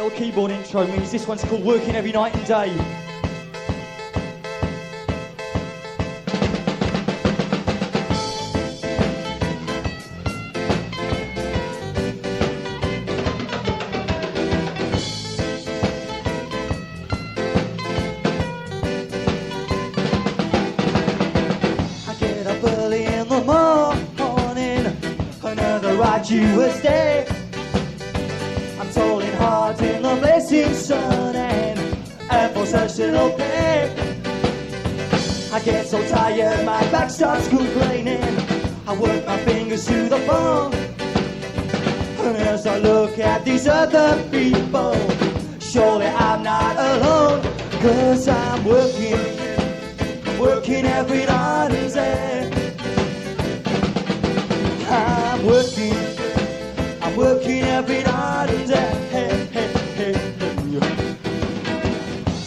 Little keyboard intro means this one's called Working Every Night and Day. I get up early in the morning, another arduous day. I'm toiling hard in the blazing sun and for such little pay. I get so tired my back starts complaining. I work my fingers to the bone, and as I look at these other people, surely I'm not alone. 'Cause I'm working every night and day. I'm working every night and day.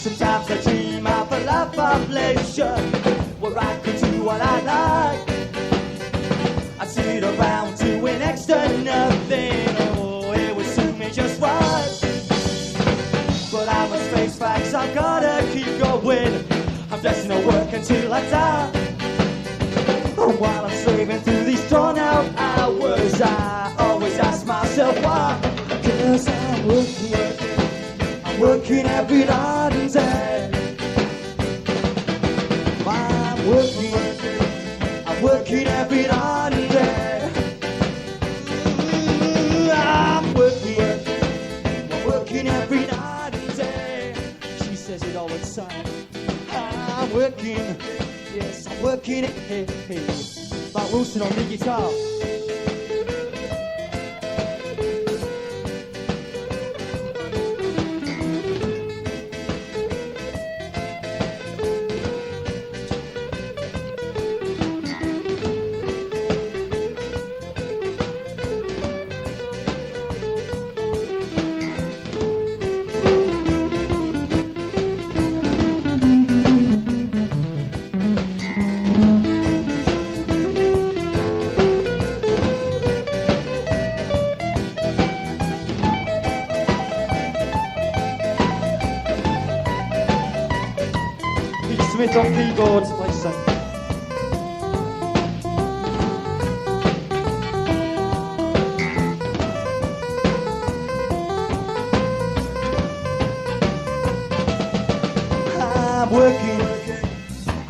Sometimes I dream of a life of leisure, where I could do what I like. I'd sit around doing next to nothing. Oh, it would suit me just right. But I must face facts, I've gotta keep going. I'm destined to work until I die. And while I'm slaving through these drawn out hours, I always ask myself why. 'Cause I'm working every night and day. I'm working every night and day. I'm working every night and day. She says it all the time. I'm working, yes, I'm working it. Hey, hey. Like Wilson on the guitar. Smith on keyboards, please sing.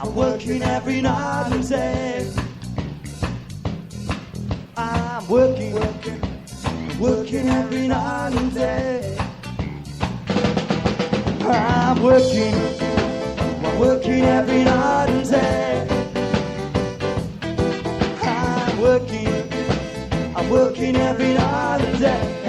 I'm working every night and day. I'm working every night and day. I'm working every night and day. I'm working every night and day.